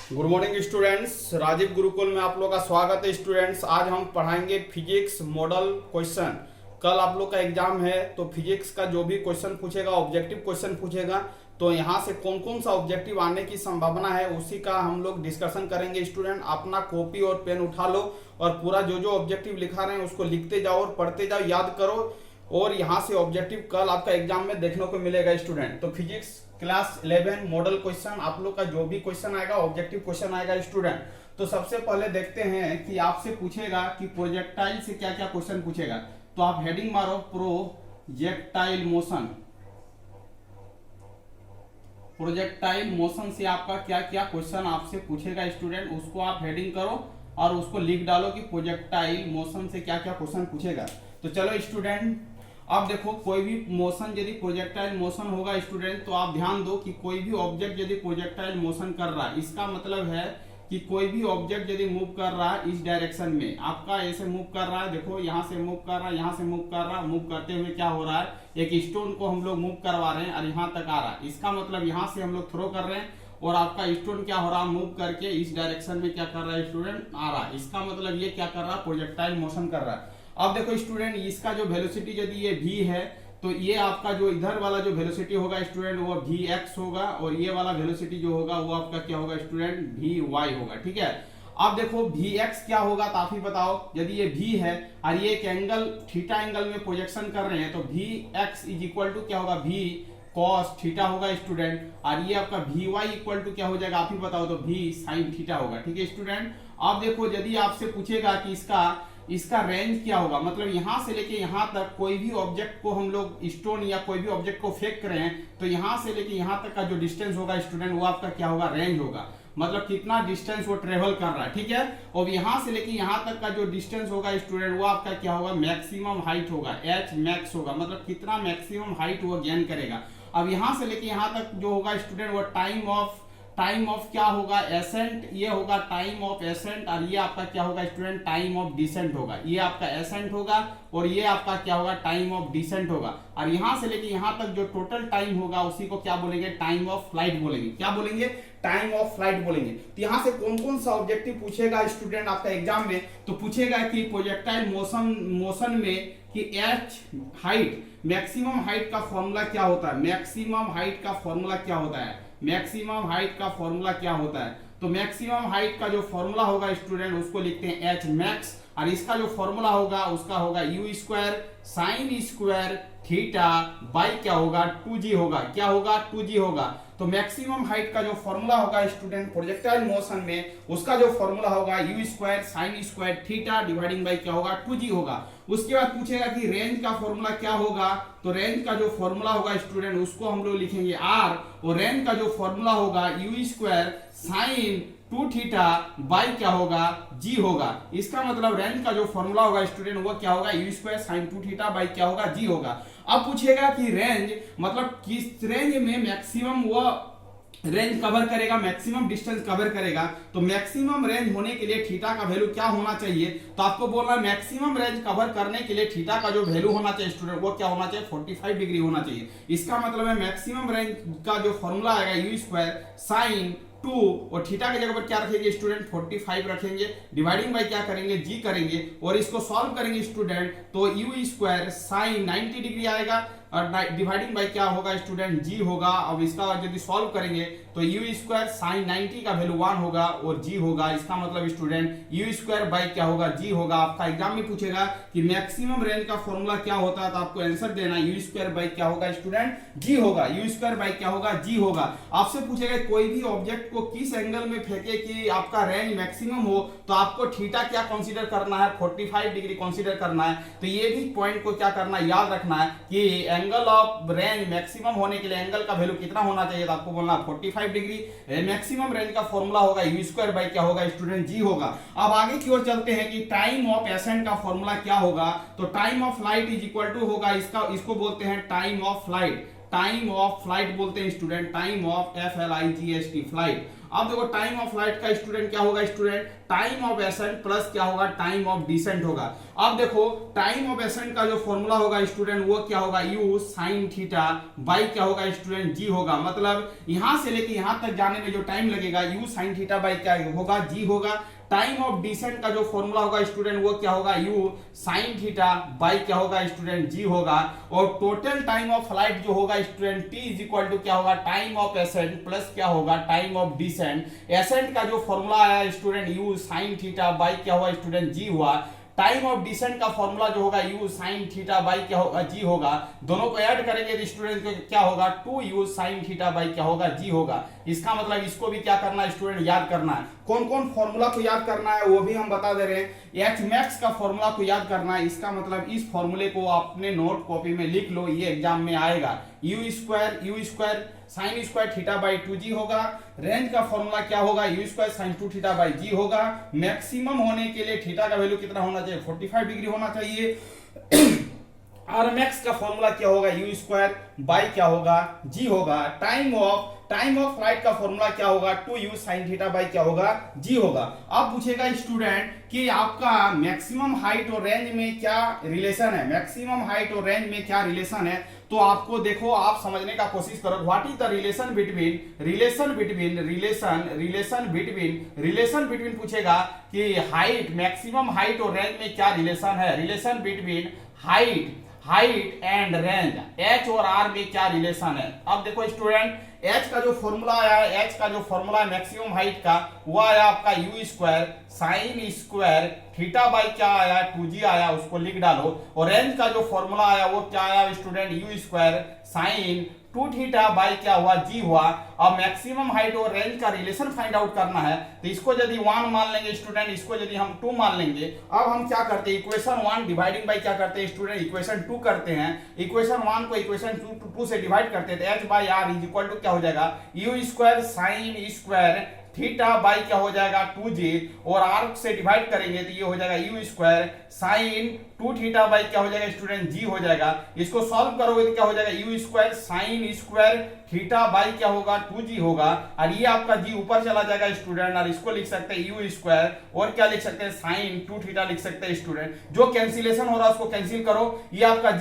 Good morning students, Rajeev Gurukul में आप लोग का स्वागत है। स्टूडेंट्स, आज हम पढ़ाएंगे फिजिक्स मॉडल क्वेश्चन। कल आप लोग का एग्जाम है तो फिजिक्स का जो भी क्वेश्चन पूछेगा ऑब्जेक्टिव क्वेश्चन पूछेगा, तो यहाँ से कौन कौन सा ऑब्जेक्टिव आने की संभावना है उसी का हम लोग डिस्कशन करेंगे। स्टूडेंट, अपना कॉपी और पेन उठा लो और पूरा जो जो ऑब्जेक्टिव लिखा रहे हैं उसको लिखते जाओ और पढ़ते जाओ, याद करो। और यहाँ से ऑब्जेक्टिव कल आपका एग्जाम में देखने को मिलेगा। स्टूडेंट, तो फिजिक्स क्लास 11 मॉडल क्वेश्चन आप लोग का जो भी क्वेश्चन आएगा ऑब्जेक्टिव क्वेश्चन आएगा। स्टूडेंट, तो सबसे पहले देखते हैं कि आपसे पूछेगा कि प्रोजेक्टाइल से क्या क्या क्वेश्चन पूछेगा। तो आप हेडिंग मारो प्रोजेक्टाइल मोशन। प्रोजेक्टाइल मोशन से आपका क्या क्या क्वेश्चन आपसे पूछेगा स्टूडेंट, उसको आप हेडिंग करो और उसको लिख डालो कि प्रोजेक्टाइल मोशन से क्या क्या क्वेश्चन पूछेगा। तो चलो स्टूडेंट, अब देखो कोई भी मोशन यदि प्रोजेक्टाइल मोशन होगा स्टूडेंट, तो आप ध्यान दो कि कोई भी ऑब्जेक्ट यदि प्रोजेक्टाइल मोशन कर रहा है, इसका मतलब है कि कोई भी ऑब्जेक्ट यदि मूव कर रहा है इस डायरेक्शन में, आपका ऐसे मूव कर रहा है, देखो यहाँ से मूव कर रहा है, यहाँ से मूव कर रहा है, मूव करते हुए क्या हो रहा है, एक स्टोन को हम लोग मूव करवा रहे हैं और यहाँ तक आ रहा है। इसका मतलब यहाँ से हम लोग थ्रो कर रहे हैं और आपका स्टोन क्या हो रहा है, मूव करके इस डायरेक्शन में क्या कर रहा है स्टूडेंट, आ रहा है। इसका मतलब ये क्या कर रहा है, प्रोजेक्टाइल मोशन कर रहा है। अब देखो स्टूडेंट, इसका जो वेलोसिटी यदि ये v है तो ये आपका जो इधर वाला जो वेलोसिटी होगा स्टूडेंट वो vx होगा और ये वाला वेलोसिटी जो होगा वो आपका क्या होगा स्टूडेंट, vy होगा। ठीक है, अब देखो vx क्या होगा तो आप ही बताओ। यदि ये v है और ये एक एंगल थीटा एंगल में प्रोजेक्शन कर रहे हैं तो vx इज इक्वल टू क्या होगा, v cos थीटा होगा स्टूडेंट, और ये आपका vy इक्वल टू क्या हो जाएगा आप ही बताओ, तो v sin थीटा होगा। ठीक है स्टूडेंट, अब देखो यदि आपसे पूछेगा कि इसका रेंज क्या होगा, मतलब यहां से लेके यहां तक कोई भी ऑब्जेक्ट को हम लोग स्टोन या कोई भी ऑब्जेक्ट को फेंक रहे हैं तो यहां से लेके यहां तक का जो डिस्टेंस होगा स्टूडेंट वो आपका क्या होगा, रेंज होगा। मतलब कितना डिस्टेंस वो ट्रेवल कर रहा है। ठीक है, और यहां से लेके यहां तक का जो डिस्टेंस होगा स्टूडेंट वो आपका क्या होगा, मैक्सिमम हाइट होगा, एच मैक्स होगा, मतलब कितना मैक्सिमम हाइट वो गेन करेगा। अब यहां से लेके यहां तक जो होगा स्टूडेंट वो टाइम ऑफ क्या होगा, एसेंट, ये होगा टाइम ऑफ एसेंट, और ये आपका क्या होगा स्टूडेंट, टाइम ऑफ डिसेंट होगा। ये आपका एसेंट होगा और ये आपका क्या होगा, टाइम ऑफ डिसेंट होगा। और यहां से लेके यहां तक जो टोटल टाइम होगा उसी को क्या बोलेंगे, टाइम ऑफ फ्लाइट बोलेंगे। क्या बोलेंगे, टाइम ऑफ फ्लाइट बोलेंगे। तो यहां से कौन कौन सा ऑब्जेक्टिव पूछेगा स्टूडेंट आपका एग्जाम में, तो पूछेगा कि प्रोजेक्टाइल मोशन में कि एच हाइट, मैक्सिमम हाइट का फॉर्मूला क्या होता है, मैक्सिमम हाइट का फॉर्मूला क्या होता है, मैक्सिमम हाइट का फॉर्मूला क्या होता है। तो मैक्सिमम हाइट का जो फॉर्मूला होगा स्टूडेंट उसको लिखते हैं एच मैक्स, और इसका जो फॉर्मूला होगा उसका होगा you square sine square theta by क्या होगा, 2g होगा। क्या होगा, 2g होगा। तो मैक्सिमम हाइट का जो फॉर्मूला होगा स्टूडेंट प्रोजेक्टाइल मोशन में उसका जो फॉर्मूला होगा you square sine square theta dividing by क्या होगा, 2g होगा। उसके बाद पूछेगा कि रेंज का फॉर्मूला क्या होगा, तो रेंज का जो फॉर्मूला होगा स्टूडेंट उसको हम लोग लिखेंगे r, और रेंज का जो फॉर्मूला होगा you square sine 2 theta by क्या होगा, g होगा। इसका मतलब रेंज का जो फॉर्मूला होगा स्टूडेंट वो क्या होगा, you square sine 2 theta by क्या होगा, g होगा। अब पूछेगा कि रेंज मतलब किस रेंज में मैक्सिमम वो रेंज कवर करेगा, मैक्सिमम डिस्टेंस कवर करेगा। तो मैक्सिमम रेंज होने के लिए थीटा का वैल्यू क्या होना चाहिए, तो आपको बोलना है मैक्सिमम रेंज कवर करने के लिए थीटा का जो वैल्यू होना चाहिए स्टूडेंट वो क्या होना चाहिए, 45 डिग्री होना चाहिए। इसका मतलब है मैक्सिमम रेंज का जो फॉर्मूला आएगा यू स्क्वायर साइन 2 और थीटा की जगह पर क्या रखेंगे स्टूडेंट, 45 रखेंगे, डिवाइडिंग बाय क्या करेंगे, जी करेंगे, और इसको सॉल्व करेंगे स्टूडेंट तो यू स्क्वायर साइन 90 डिग्री आएगा और डिवाइडिंग बाय क्या होगा स्टूडेंट, जी होगा। अब इसका यदि सॉल्व करेंगे तो यू स्क्वायर साइन 90 का वैल्यू 1 होगा और जी होगा। इसका मतलब स्टूडेंट यू स्क्वायर बाय क्या होगा, जी होगा। आपका एग्जाम में पूछेगा कि मैक्सिमम रेंज का फॉर्मूला क्या होता है तो आपको आंसर देना यू स्क्वायर बाय क्या होगा स्टूडेंट, जी होगा। यू स्क्वायर बाय क्या होगा, जी होगा। आपसे पूछेगा कोई भी ऑब्जेक्ट को किस एंगल में फेंके कि आपका रेंज मैक्सिमम हो, तो आपको थीटा क्या कंसीडर करना है, 45 डिग्री कंसीडर करना है। तो ये भी पॉइंट को क्या करना है, याद रखना है कि एंगल ऑफ रेंज मैक्सिमम होने के लिए एंगल का वैल्यू कितना होना चाहिए, तो आपको बोलना 45 डिग्री। मैक्सिमम रेंज का फॉर्मूला होगा यू स्क्वायर बाय क्या होगा स्टूडेंट, जी होगा। अब आगे की ओर चलते हैं कि टाइम ऑफ एसेंट का फॉर्मूला क्या होगा, तो time of flight is equal to होगा इसको बोलते हैं time of flight, time of flight बोलते हैं student, time of FLIGHT flight. अब देखो टाइम ऑफ फ्लाइट का स्टूडेंट क्या होगा student, time of ascent plus क्या होगा, टाइम ऑफ डिसेंट होगा। अब देखो टाइम ऑफ एसेंट का जो फॉर्मूला होगा स्टूडेंट वो क्या होगा, u sin थीटा बाई क्या होगा स्टूडेंट, g होगा। मतलब यहां से लेके यहां तक जाने में जो टाइम लगेगा u sin थीटा बाई क्या होगा, g होगा। टाइम ऑफ डिसेंट का जो फॉर्मूला होगा स्टूडेंट वो क्या होगा, u sin थीटा बाई क्या होगा स्टूडेंट, g होगा। और टोटल टाइम ऑफ फ्लाइट जो होगा student t is equal to क्या होगा, टाइम ऑफ एसेंट प्लस क्या होगा, टाइम ऑफ डिसेंट। एसेंट का जो फॉर्मूला आया student u sin theta by क्या हुआ स्टूडेंट, g हुआ। टाइम ऑफ डिसेंट का फॉर्मूला जो होगा u sin थीटा बाई क्या होगा, g होगा। दोनों को ऐड करेंगे तो स्टूडेंट क्या होगा, 2u sin थीटा बाई क्या होगा, g होगा। इसका मतलब इसको भी क्या करना है स्टूडेंट, याद करना है। कौन कौन फॉर्मूला को याद करना है वो भी हम बता दे रहे हैं। एच मैक्स का फॉर्मूला को याद करना है, इसका मतलब इस फॉर्मूले को अपने नोट कॉपी में लिख लो, ये एग्जाम में आएगा। u square sine square theta by 2g होगा। रेंज का फॉर्मूला क्या होगा, u square sign 2 theta by g होगा। मैक्सिमम होने के लिए थीटा का वैल्यू कितना होना चाहिए, 45 डिग्री होना चाहिए। आरएमएक्स का फॉर्मूला क्या होगा, u स्क्वायर बाई क्या होगा, g होगा। टाइम ऑफ फ्लाइट का फॉर्मूला क्या होगा, 2u sin थीटा बाई क्या होगा, g होगा। अब पूछेगा स्टूडेंट कि आपका मैक्सिमम हाइट और रेंज में क्या रिलेशन है, मैक्सिमम हाइट और रेंज में क्या रिलेशन है। तो आपको देखो, आप समझने का कोशिश करो, what is the relation between पूछेगा कि हाइट, मैक्सिमम हाइट और रेंज में क्या रिलेशन है। Relation between height and range, h और r में क्या रिलेशन है। अब देखो स्टूडेंट, h का जो फॉर्मूला आया है, h का जो फॉर्मूला है मैक्सिमम हाइट का, वो आया आपका u square sine square theta by क्या आया, 2g आया, उसको लिख डालो। और रेंज का जो फॉर्मूला आया वो क्या आया student, u square sign 2 theta by क्या हुआ, g हुआ। अब मैक्सिमम हाइट और रेंज का रिलेशन फाइंड आउट करना है, तो इसको यदि 1 मान लेंगे स्टूडेंट, इसको यदि हम 2 मान लेंगे। अब हम क्या करते हैं, इक्वेशन 1 डिवाइडिंग बाई क्या करते हैं स्टूडेंट, इक्वेशन 2 करते हैं। इक्वेशन 1 को इक्वेशन 2 से डिवाइड करते हैं, तो h by r is equal to क्या हो जाएगा, u square sine square theta by क्या हो जाएगा, 2g। और r से डिवाइड करेंगे तो ये हो जाएगा u square sign 2 theta by क्या हो जाएगा स्टूडेंट, g हो जाएगा। इसको सॉल्व करोगे तो क्या हो जाएगा, u square sine square theta by क्या होगा, 2g होगा। और ये आपका g ऊपर चला जाएगा स्टूडेंट, और इसको लिख सकते हैं u स्क्वायर, और क्या लिख सकते हैं, साइन 2 थीटा लिख सकते हैं स्टूडेंट। जो कैंसिलेशन हो रहा है उसको कैंसिल करो, ये आपका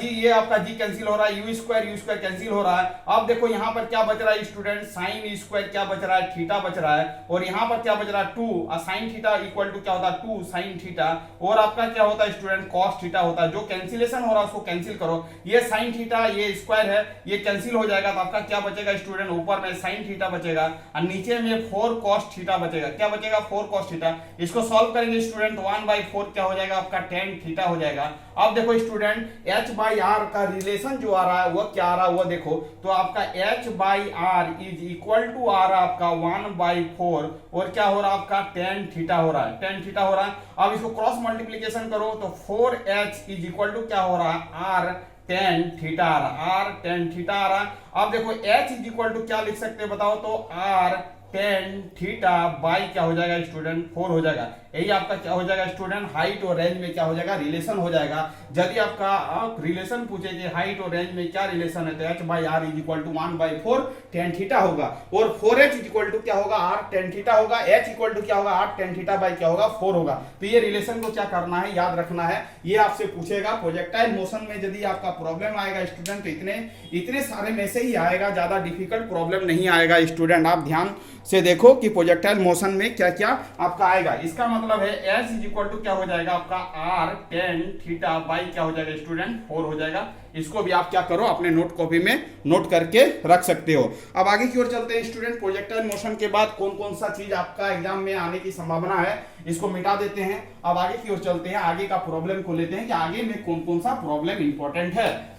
g कैंसिल हो रहा है, u स्क्वायर कैंसिल हो रहा है। अब देखो यहाँ पर क्या बच रहा है स्टूडेंट, साइन स्क्वायर क्या बच रहा है, थीटा बच रहा है। और यहाँ पर क्या बच रहा है, 2 साइन थीटा इक्वल टू क्या होता है, 2 साइन थीटा। और आपका क्या होता है स्टूडेंट, कॉस थीटा होता है। जो कैंसिलेशन हो रहा है उसको कैंसिल करो, ये साइन थीटा ये स्क्वायर है, ये कैंसिल हो जाएगा, तो आपका क्या बचेगा स्टूडेंट, ऊपर में साइन थीटा बचेगा और नीचे में 4 cos थीटा बचेगा। क्या बचेगा, 4 cos थीटा। इसको सॉल्व करेंगे स्टूडेंट, 1/4 क्या हो जाएगा आपका, tan थीटा हो जाएगा। अब देखो स्टूडेंट, h बाई r का रिलेशन जो आ रहा है वो क्या आ रहा है वो देखो, तो आपका h by r is equal to आ रहा है आपका 1/4, और क्या हो रहा है आपका tan थीटा हो रहा है, tan थीटा हो रहा है। अब इसको क्रॉस मल्टीप्लीकेशन करो तो 4h इज इक्वल टू क्या हो रहा है, r tan थीटा आ रहा, r tan थीटा आ रहा। अब देखो h इज इक्वल टू क्या लिख सकते हैं बताओ, तो r tan थीटा बाई क्या हो जाएगा स्टूडेंट, 4 हो जाएगा। यही आपका क्या हो जाएगा स्टूडेंट, हाइट और रेंज में क्या हो जाएगा, रिलेशन हो जाएगा। यदि आपका रिलेशन पूछे कि हाइट और रेंज में क्या रिलेशन है, तो h by r is equal to 1/4 tan theta होगा, और 4h इज इक्वल टू क्या होगा, r tan थीटा होगा। h इक्वल टू क्या होगा, r tan थीटा बाई क्या होगा, 4 होगा। तो ये रिलेशन को क्या करना है, याद रखना है। ये आपसे पूछेगा प्रोजेक्टाइल मोशन में, यदि आपका प्रॉब्लम आएगा स्टूडेंट तो इतने सारे में से ही आएगा, ज्यादा डिफिकल्ट प्रॉब्लम नहीं आएगा स्टूडेंट। आप ध्यान से देखो कि प्रोजेक्टाइल मोशन में क्या क्या आपका आएगा। इसका मतलब है h इज इक्वल टू क्या हो जाएगा आपका, r tan थीटा बाई क्या हो जाएगा स्टूडेंट, 4 हो जाएगा। इसको भी आप क्या करो, अपने नोट कॉपी में नोट करके रख सकते हो। अब आगे की ओर चलते हैं स्टूडेंट। प्रोजेक्टाइल मोशन के बाद कौन कौन सा चीज आपका एग्जाम में आने की संभावना है, इसको मिटा देते हैं। अब आगे की ओर चलते हैं, आगे का प्रॉब्लम को लेते हैं कि आगे में कौन कौन सा प्रॉब्लम इंपॉर्टेंट है।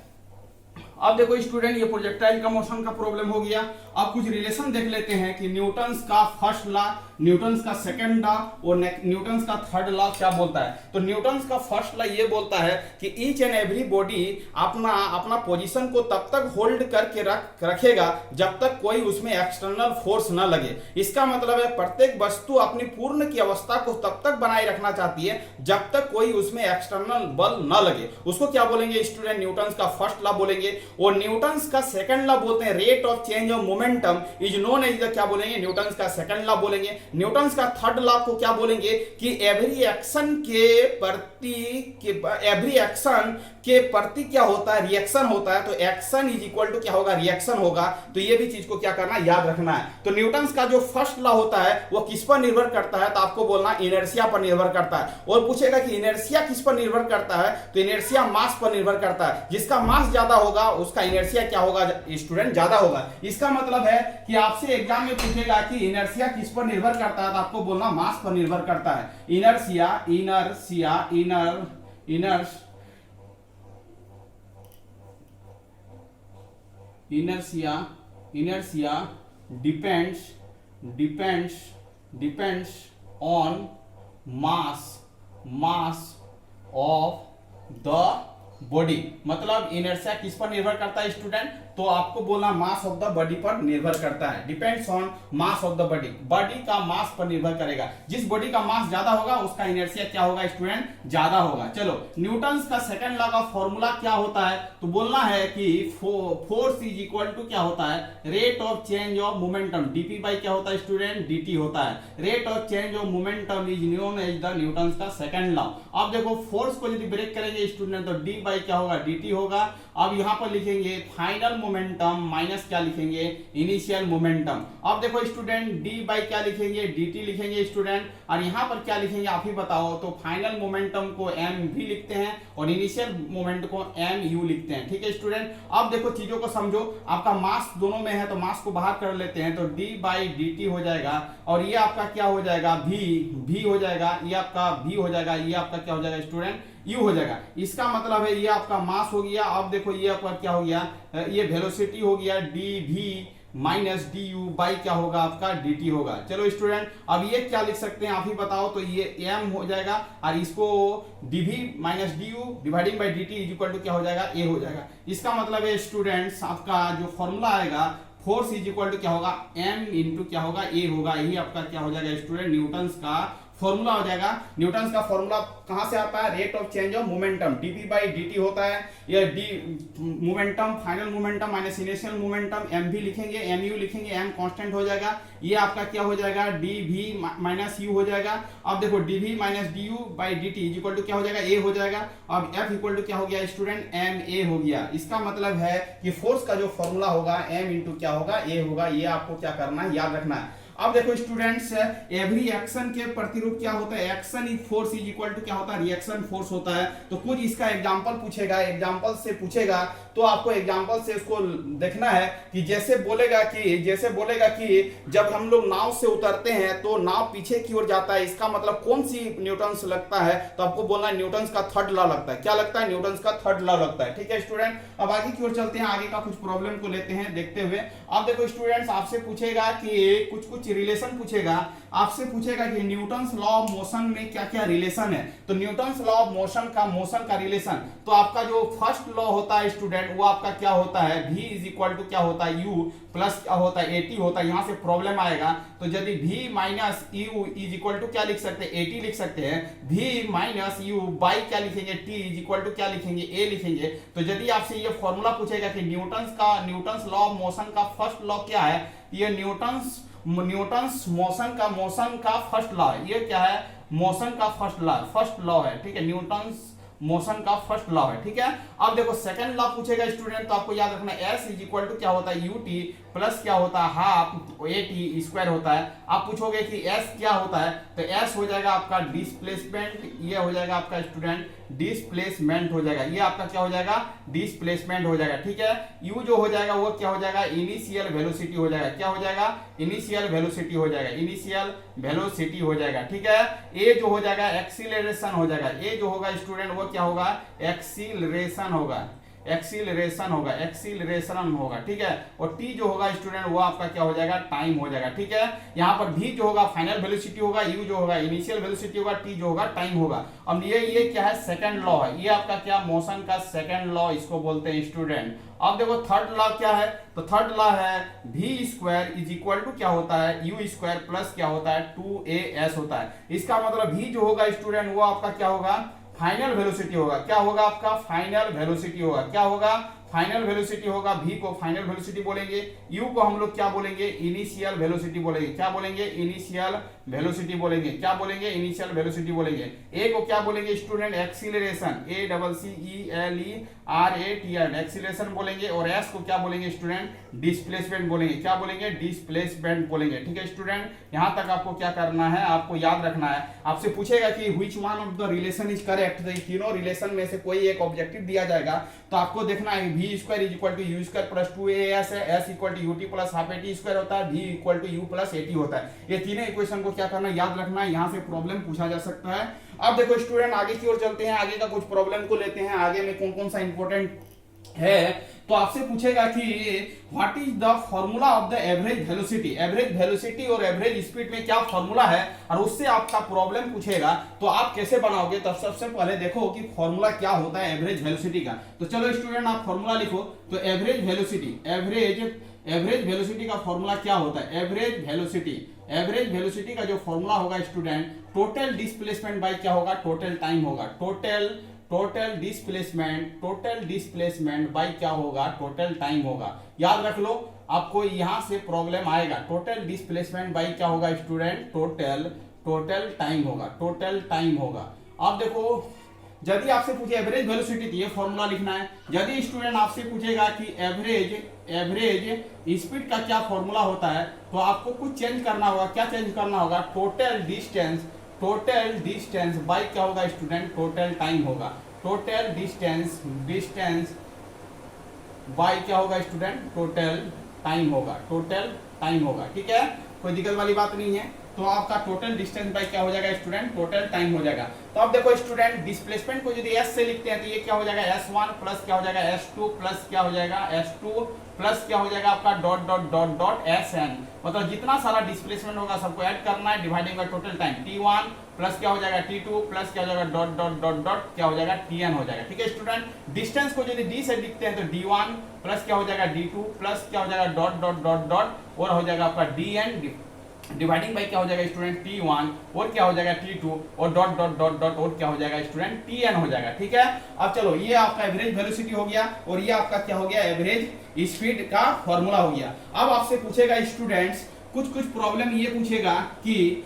अब देखो स्टूडेंट, ये प्रोजेक्टाइल का मोशन का प्रॉब्लम हो गया। अब कुछ रिलेशन देख लेते हैं कि न्यूटन्स का फर्स्ट लॉ, न्यूटन्स का सेकंड लॉ और न्यूटन्स का थर्ड लॉ क्या बोलता है। तो न्यूटन्स का फर्स्ट लॉ ये बोलता है कि ईच एंड एवरी बॉडी अपना पोजीशन को तब तक होल्ड करके रखेगा जब तक कोई उसमें एक्सटर्नल फोर्स न लगे। इसका मतलब है प्रत्येक वस्तु अपनी पूर्ण की अवस्था को तब तक बनाए रखना चाहती है जब तक कोई उसमें एक्सटर्नल बल न लगे। उसको क्या बोलेंगे स्टूडेंट, न्यूटन्स का फर्स्ट लॉ बोलेंगे। और न्यूटन्स का सेकंड लॉ बोलते हैं rate of change of momentum is known as the क्या बोलेंगे, न्यूटन्स का सेकंड लॉ बोलेंगे। न्यूटन्स का थर्ड लॉ को क्या बोलेंगे कि एवरी एक्शन के प्रति क्या होता है, रिएक्शन होता है। तो एक्शन इज इक्वल टू क्या होगा, रिएक्शन होगा। तो ये भी चीज को क्या करना, याद रखना है। तो न्यूटन्स का जो फर्स्ट लॉ होता है वो किस पर निर्भर करता है, तो आपको बोलना इनर्शिया पर निर्भर करता है। और पूछेगा कि इनर्शिया किस पर निर्भर करता है, तो इनर्शिया मास पर निर्भर करता है। जिसका मास ज्यादा होगा उसका इनर्शिया क्या होगा, स्टूडेंट, ज्यादा होगा। इसका मतलब है कि आपसे एग्जाम में पूछेगा कि इनर्शिया किस पर निर्भर करता है, तो आपको बोलना मास पर निर्भर करता है। Inertia depends on mass of the body. मतलब इनर्शिया किस पर निर्भर करता है स्टूडेंट, तो आपको बोलना मास ऑफ द बॉडी पर निर्भर करता है। Depends on mass of the body, body का मास पर निर्भर करेगा। जिस बॉडी का मास ज्यादा होगा उसका इनर्शिया क्या होगा स्टूडेंट, ज्यादा होगा। चलो, न्यूटन्स का सेकंड लॉ का फॉर्मूला क्या होता है, तो बोलना है कि फोर्स इज इक्वल टू क्या होता है, rate of change of momentum. Dp by क्या होता है स्टूडेंट, डीटी होता है। Rate of change of momentum is known as the Newton's का सेकंड लॉ। अब देखो फोर्स को यदि ब्रेक करेंगे स्टूडेंट तो डी बाई क्या होगा, dt होगा। अब यहां पर लिखेंगे फाइनल मोमेंटम माइनस क्या लिखेंगे, इनिशियल मोमेंटम। अब देखो स्टूडेंट d बाई क्या लिखेंगे, dt लिखेंगे स्टूडेंट। और यहां पर क्या लिखेंगे आप ही बताओ, तो फाइनल मोमेंटम को m भी लिखते हैं और इनिशियल मोमेंट को mu लिखते हैं। ठीक है स्टूडेंट। अब देखो चीजों को समझो, आपका मास दोनों में है तो मास को बाहर कर लेते हैं, तो d बाई dt हो जाएगा। और ये आपका क्या हो जाएगा, v हो जाएगा, ये आपका v हो जाएगा, ये आपका क्या हो जाएगा स्टूडेंट, u हो जाएगा। इसका मतलब है ये आपका मास हो गया। अब देखो ये आपका क्या हो गया, ये वेलोसिटी हो गया, dv माइनस du बाई क्या होगा आपका, dt होगा। चलो स्टूडेंट, अब ये क्या लिख सकते हैं आप ही बताओ, तो ये m हो जाएगा और इसको dv माइनस du dividing by dt is equal to क्या हो जाएगा, a हो जाएगा। इसका मतलब है स्टूडेंट्स आपका जो फॉर्मूला आएगा फोर्स इज इक्वल टू क्या होगा, m इंटू क्या होगा, a होगा। यही आपका क्या हो जाएगा स्टूडेंट, न्यूटन्स का फॉर्मूला हो जाएगा। न्यूटन्स का फॉर्मूला कहां से आता है, rate of change of momentum, dp by dt होता है। ये d momentum, final momentum minus initial momentum, m भी लिखेंगे, mu लिखेंगे, m कांस्टेंट हो जाएगा। ये आपका क्या हो जाएगा, dv माइनस u हो जाएगा। अब देखो dv माइनस du by dt is equal to क्या हो जाएगा, a हो जाएगा। अब f इक्वल टू क्या हो गया स्टूडेंट, ma हो गया। इसका मतलब है कि फोर्स का जो फॉर्मूला होगा m इंटू क्या होगा, a होगा। ये आपको क्या करना है, याद रखना है। अब देखो स्टूडेंट्स, एवरी एक्शन के प्रतिरूप क्या होता है, action is force is equal to क्या होता है, रिएक्शन फोर्स होता है। तो कुछ इसका एग्जांपल पूछेगा, एग्जांपल से पूछेगा तो आपको एग्जांपल से इसको देखना है कि जैसे बोलेगा कि जब हम लोग नाव से उतरते हैं तो नाव पीछे की ओर जाता है, इसका मतलब कौन सी न्यूटन्स लगता है, तो आपको बोलना है न्यूटन्स का थर्ड लॉ लगता है। क्या लगता है, न्यूटन्स का थर्ड लॉ लगता है। ठीक है स्टूडेंट। अब आगे की ओर चलते हैं, आगे का कुछ प्रॉब्लम को लेते हैं देखते हुए। अब देखो स्टूडेंट्स, आपसे पूछेगा कि कुछ रिलेशन पूछेगा, आपसे पूछेगा कि न्यूटन्स लॉ ऑफ मोशन में क्या क्या रिलेशन है। तो न्यूटन्स लॉ ऑफ मोशन का रिलेशन, तो आपका जो फर्स्ट लॉ होता है स्टूडेंट वो आपका क्या होता है, v इज इक्वल टू क्या होता है, u प्लस क्या होता है, at होता है। यहां से प्रॉब्लम आएगा तो यदि v minus u is equal to क्या लिख सकते हैं, at लिख सकते हैं। v माइनस u बाई क्या लिखेंगे, t इज इक्वल टू क्या लिखेंगे, a लिखेंगे। तो यदि आपसे ये फॉर्मूला पूछेगा कि न्यूटन्स लॉ ऑफ मोशन का फर्स्ट लॉ क्या है, ये न्यूटन्स मोशन का फर्स्ट लॉ है। ये क्या है, मोशन का फर्स्ट लॉ है। ठीक है, न्यूटन्स मोशन का फर्स्ट लॉ है। ठीक है। अब देखो सेकंड लॉ पूछेगा स्टूडेंट, तो आपको याद रखना है s इज इक्वल टू क्या होता है, ut प्लस क्या होता है, हाफ at स्क्वायर होता है। आप पूछोगे कि s क्या होता है, तो s हो जाएगा आपका डिस्प्लेसमेंट, ये हो जाएगा आपका स्टूडेंट डिस्प्लेसमेंट हो जाएगा। ये आपका क्या हो जाएगा, डिस्प्लेसमेंट हो जाएगा। ठीक है। u जो हो जाएगा वो क्या हो जाएगा, इनिशियल वेलोसिटी हो जाएगा। क्या हो जाएगा, इनिशियल वेलोसिटी हो जाएगा, इनिशियल वेलोसिटी हो जाएगा। ठीक है। a जो हो जाएगा एक्सीलरेशन हो जाएगा। a जो होगा स्टूडेंट वो क्या होगा, एक्सीलरेशन होगा। ठीक है। और t जो होगा स्टूडेंट वो आपका क्या हो जाएगा, टाइम हो जाएगा। ठीक है। यहाँ पर v जो होगा फाइनल वेलोसिटी होगा, u जो होगा इनिशियल वेलोसिटी होगा, t जो होगा टाइम होगा। अब ये क्या है, सेकंड लॉ है। ये आपका क्या, मोशन का सेकंड लॉ इसको बोलते हैं स्टूडेंट। अब देखो थर्ड लॉ क्या है, तो थर्ड लॉ है v square is equal to क्या होता है, u स्क्वायर प्लस क्या होता है, 2as होता है। इसका मतलब v जो होगा स्टूडेंट वो आपका क्या होगा, फाइनल वेलोसिटी होगा। क्या होगा आपका, फाइनल वेलोसिटी होगा। क्या होगा, फाइनल वेलोसिटी होगा, v को फाइनल वेलोसिटी बोलेंगे, u को हम लोग क्या बोलेंगे, इनिशियल वेलोसिटी बोलेंगे। क्या बोलेंगे, इनिशियल वेलोसिटी बोलेंगे। क्या बोलेंगे, इनिशियल वेलोसिटी बोलेंगे। a को क्या बोलेंगे स्टूडेंट, एक्सीलरेशन, ACCELERATION एक्सीलरेशन बोलेंगे। और s को क्या बोलेंगे स्टूडेंट, डिस्प्लेसमेंट बोलेंगे। क्या बोलेंगे, डिस्प्लेसमेंट बोलेंगे। ठीक है स्टूडेंट, यहां तक आपको क्या करना है, आपको याद रखना है। आपसे पूछेगा कि which one of the relation is correct, तो तीनों रिलेशन में से कोई एक ऑब्जेक्टिव दिया जाएगा, तो आपको देखना है v square is equal to u square plus 2as है, s equal to ut plus half at square होता है, v equal to u plus at होता है। ये तीनों इक्वेशन को क्या करना है, याद रखना है। यहाँ से प्रॉब्लम पूछा जा सकता है। अब देखो स्टूडेंट, आगे की ओर चलते हैं, आगे का कुछ प्रॉब्लम को लेते हैं। आगे में कौन कौन सा इंपॉर्टेंट है, तो आपसे पूछेगा कि what is the formula of the average velocity. Average velocity और एवरेज स्पीड में क्या फॉर्मूला है, और उससे आपका प्रॉब्लम पूछेगा तो आप कैसे बनाओगे। तो सबसे पहले देखो कि फॉर्मूला क्या होता है एवरेज वेलोसिटी का। तो चलो स्टूडेंट, आप फॉर्मूला लिखो। तो एवरेज वेलोसिटी का फॉर्मूला क्या होता है, एवरेज वेलोसिटी का जो फॉर्मूला होगा स्टूडेंट, टोटल डिस्प्लेसमेंट बाय क्या होगा, टोटल टाइम होगा। टोटल डिस्प्लेसमेंट बाय क्या होगा, टोटल टाइम होगा। याद रख लो, आपको यहां से प्रॉब्लम आएगा। टोटल डिस्प्लेसमेंट बाय क्या होगा स्टूडेंट, टोटल टाइम होगा। अब देखो, यदि आपसे पूछे एवरेज वेलोसिटी, तो ये फॉर्मूला लिखना है। यदि स्टूडेंट आपसे पूछेगा कि एवरेज स्पीड का क्या फॉर्मूला होता है, तो आपको कुछ चेंज करना होगा। क्या चेंज करना होगा, टोटल डिस्टेंस बाय क्या होगा स्टूडेंट, टोटल टाइम होगा। टोटल डिस्टेंस बाय क्या होगा स्टूडेंट, टोटल टाइम होगा। ठीक है, कोई दिक्कत वाली बात नहीं है। तो आपका टोटल डिस्टेंस बाय क्या हो जाएगा स्टूडेंट, टोटल टाइम हो जाएगा। तो अब देखो स्टूडेंट, डिस्प्लेसमेंट को यदि s से लिखते हैं तो ये क्या हो जाएगा, s1 प्लस क्या हो जाएगा, s2 प्लस क्या हो जाएगा, s2 प्लस क्या हो जाएगा आपका dot dot dot dot sn। मतलब जितना सारा डिस्प्लेसमेंट होगा सबको ऐड करना है, dividing by total time. t1 plus क्या हो जाएगा, t2 प्लस क्या हो जाएगा, डॉट डॉट डॉट डॉट क्या हो जाएगा, tn हो जाएगा। ठीक है स्टूडेंट, डिस्टेंस को यदि d से लिखते हैं तो d1 प्लस क्या हो जाएगा, d2 प्लस क्या हो जाएगा, डॉट डॉट डॉट डॉट और हो जाएगा आपका dn डिवाइडिंग बाय क्या हो जाएगा स्टूडेंट, t1 और क्या हो जाएगा, t2 और डॉट डॉट डॉट डॉट और क्या हो जाएगा स्टूडेंट, tn हो जाएगा। ठीक है, अब चलो, ये आपका एवरेज वेलोसिटी हो गया और ये आपका क्या हो गया, एवरेज स्पीड का फॉर्मूला हो गया। अब आपसे पूछेगा स्टूडेंट्स, कुछ प्रॉब्लम ये पूछेगा कि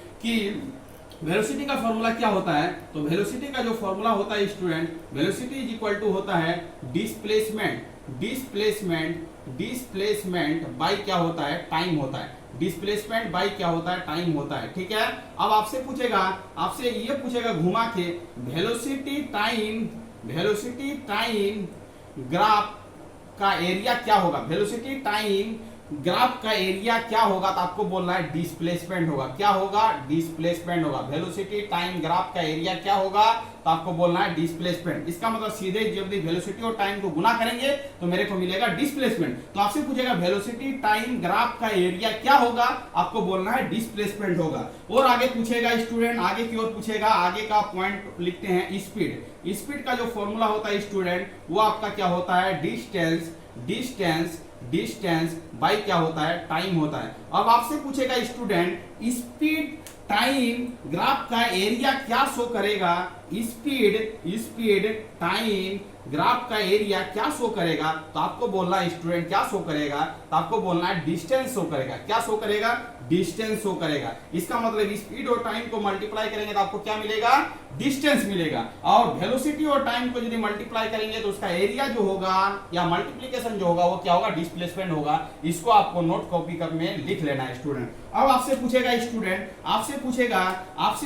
वेलोसिटी का फॉर्मूला क्या होता है। तो वेलोसिटी का जो फॉर्मूला होता है student, velocity is equal to होता है डिस्प्लेसमेंट बाय क्या होता है, टाइम होता है। डिस्प्लेसमेंट बाय क्या होता है, टाइम होता है। ठीक है, अब आपसे ये पूछेगा घुमा के, वेलोसिटी टाइम ग्राफ का एरिया क्या होगा। वेलोसिटी टाइम ग्राफ का एरिया क्या होगा, तो आपको बोलना है डिस्प्लेसमेंट होगा। क्या होगा, डिस्प्लेसमेंट होगा। वेलोसिटी टाइम ग्राफ का एरिया क्या होगा, तो आपको बोलना है डिस्प्लेसमेंट। इसका मतलब सीधे जब भी वेलोसिटी और टाइम को गुना करेंगे तो मेरे को मिलेगा डिस्प्लेसमेंट। तो आपसे पूछेगा वेलोसिटी टाइम ग्राफ का एरिया क्या होगा, आपको बोलना है डिस्प्लेसमेंट होगा। और आगे पूछेगा स्टूडेंट, आगे की ओर पूछेगा, आगे का पॉइंट लिखते हैं स्पीड का जो फॉर्मूला होता है स्टूडेंट, वो आपका क्या होता है, डिस्टेंस बाय क्या होता है, टाइम होता है। अब आपसे पूछेगा स्टूडेंट, स्पीड टाइम ग्राफ का एरिया क्या शो करेगा, स्पीड टाइम ग्राफ का एरिया क्या शो करेगा, तो आपको बोलना है स्टूडेंट क्या शो करेगा, तो आपको बोलना है डिस्टेंस शो करेगा। क्या शो करेगा, डिस्टेंस शो करेगा। इसका मतलब स्पीड और टाइम को मल्टीप्लाई करेंगे तो आपको क्या मिलेगा, डिस्टेंस मिलेगा। और वेलोसिटी और टाइम को यदि मल्टीप्लाई करेंगे तो उसका एरिया जो होगा या मल्टीप्लीकेशन जो होगा वो क्या होगा, डिस्प्लेसमेंट होगा। इसको आपको नोट कॉपी करके लिख लेना है स्टूडेंट। अब आपसे पूछेगा स्टूडेंट, आपसे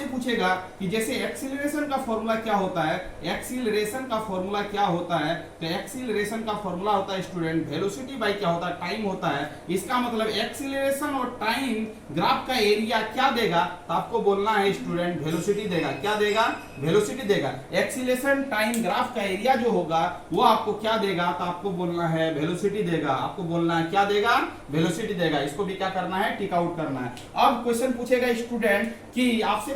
पूछेगा कि जैसे एक्सीलरेशन का फॉर्मूला क्या होता है, एक्सीलरेशन का फॉर्मूला क्या होता है, तो एक्सीलरेशन का फॉर्मूला होता है स्टूडेंट, वेलोसिटी बाय क्या होता है, टाइम होता है। इसका मतलब एक्सीलरेशन और टाइम ग्राफ का एरिया क्या देगा, तो आपको बोलना है स्टूडेंट वेलोसिटी देगा। क्या देगा, वेलोसिटी देगा। एक्सीलरेशन टाइम ग्राफ का एरिया जो होगा वो आपको क्या देगा, तो आपको बोलना है वेलोसिटी देगा। आपको बोलना है क्या देगा, वेलोसिटी देगा। इसको भी क्या करना है, टिक आउट करना है। अब क्वेश्चन पूछेगा स्टूडेंट कि आपसे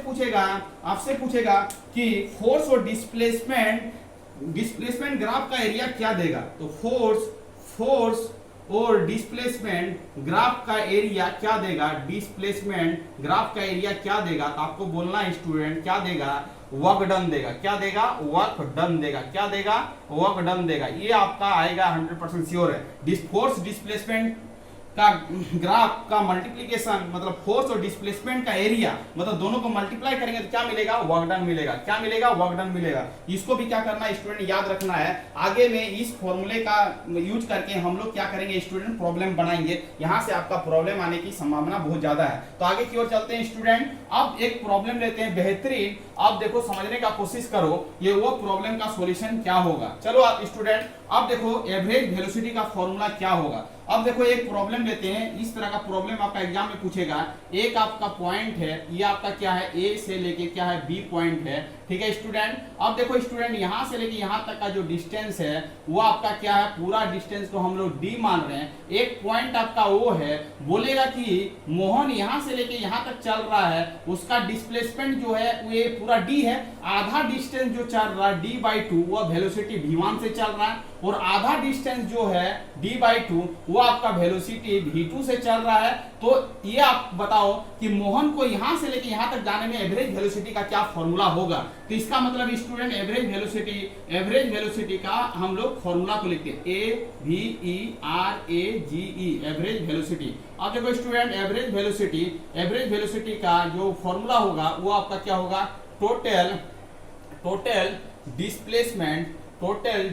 पूछेगा कि फोर्स और डिस्प्लेसमेंट ग्राफ का एरिया क्या देगा। तो फोर्स और डिस्प्लेसमेंट ग्राफ का एरिया क्या देगा, डिस्प्लेसमेंट ग्राफ का एरिया क्या देगा, तो आपको बोलना है स्टूडेंट क्या देगा, वर्क डन देगा। क्या देगा, वर्क डन देगा। क्या देगा, वर्क डन देगा। ये आपका आएगा 100% श्योर है। फोर्स डिस्प्लेसमेंट का ग्राफ का मल्टीप्लीकेशन मतलब फोर्स और डिस्प्लेसमेंट का एरिया मतलब दोनों को मल्टीप्लाई करेंगे तो क्या मिलेगा, वर्क डन मिलेगा। क्या मिलेगा, वर्क डन मिलेगा। इसको भी क्या करना है स्टूडेंट, याद रखना है। आगे में इस फॉर्मूले का यूज करके हम लोग क्या करेंगे स्टूडेंट, प्रॉब्लम बनाएंगे। यहां से आपका प्रॉब्लम आने की संभावना बहुत ज्यादा है। तो आगे की ओर चलते हैं स्टूडेंट। अब एक प्रॉब्लम लेते हैं बेहतरीन। अब देखो समझने का कोशिश करो ये वो प्रॉब्लम का सॉल्यूशन क्या होगा। चलो आप स्टूडेंट अब देखो एवरेज वेलोसिटी का फॉर्मूला क्या होगा। अब देखो एक प्रॉब्लम लेते हैं। इस तरह का प्रॉब्लम आपका एग्जाम में पूछेगा। एक आपका पॉइंट है, ये आपका क्या है, ए से लेके क्या है, बी पॉइंट है। ठीक है स्टूडेंट। अब देखो स्टूडेंट यहां से लेके यहां तक का जो डिस्टेंस है वो आपका क्या है, पूरा डिस्टेंस को हम लोग डी मान रहे हैं। एक पॉइंट आपका वो है, बोलेगा कि मोहन यहां से लेके यहां तक चल रहा है, उसका डिस्प्लेसमेंट जो है वो ये पूरा डी है। आधा डिस्टेंस जो चल रहा है d/2 वो वेलोसिटी v1 से चल रहा है, और आधा डिस्टेंस जो है d/2 वो आपका वेलोसिटी v2 से चल रहा है। तो ये आप बताओ कि मोहन को यहां से लेके यहां तक जाने में एवरेज वेलोसिटी का क्या फॉर्मूला होगा। तो इसका मतलब स्टूडेंट एवरेज वेलोसिटी का हम लोग फॉर्मूला को लिखते हैं AVERAGE एवरेज वेलोसिटी। अब देखो स्टूडेंट एवरेज वेलोसिटी का जो फॉर्मूला होगा वो आपका क्या होगा, टोटल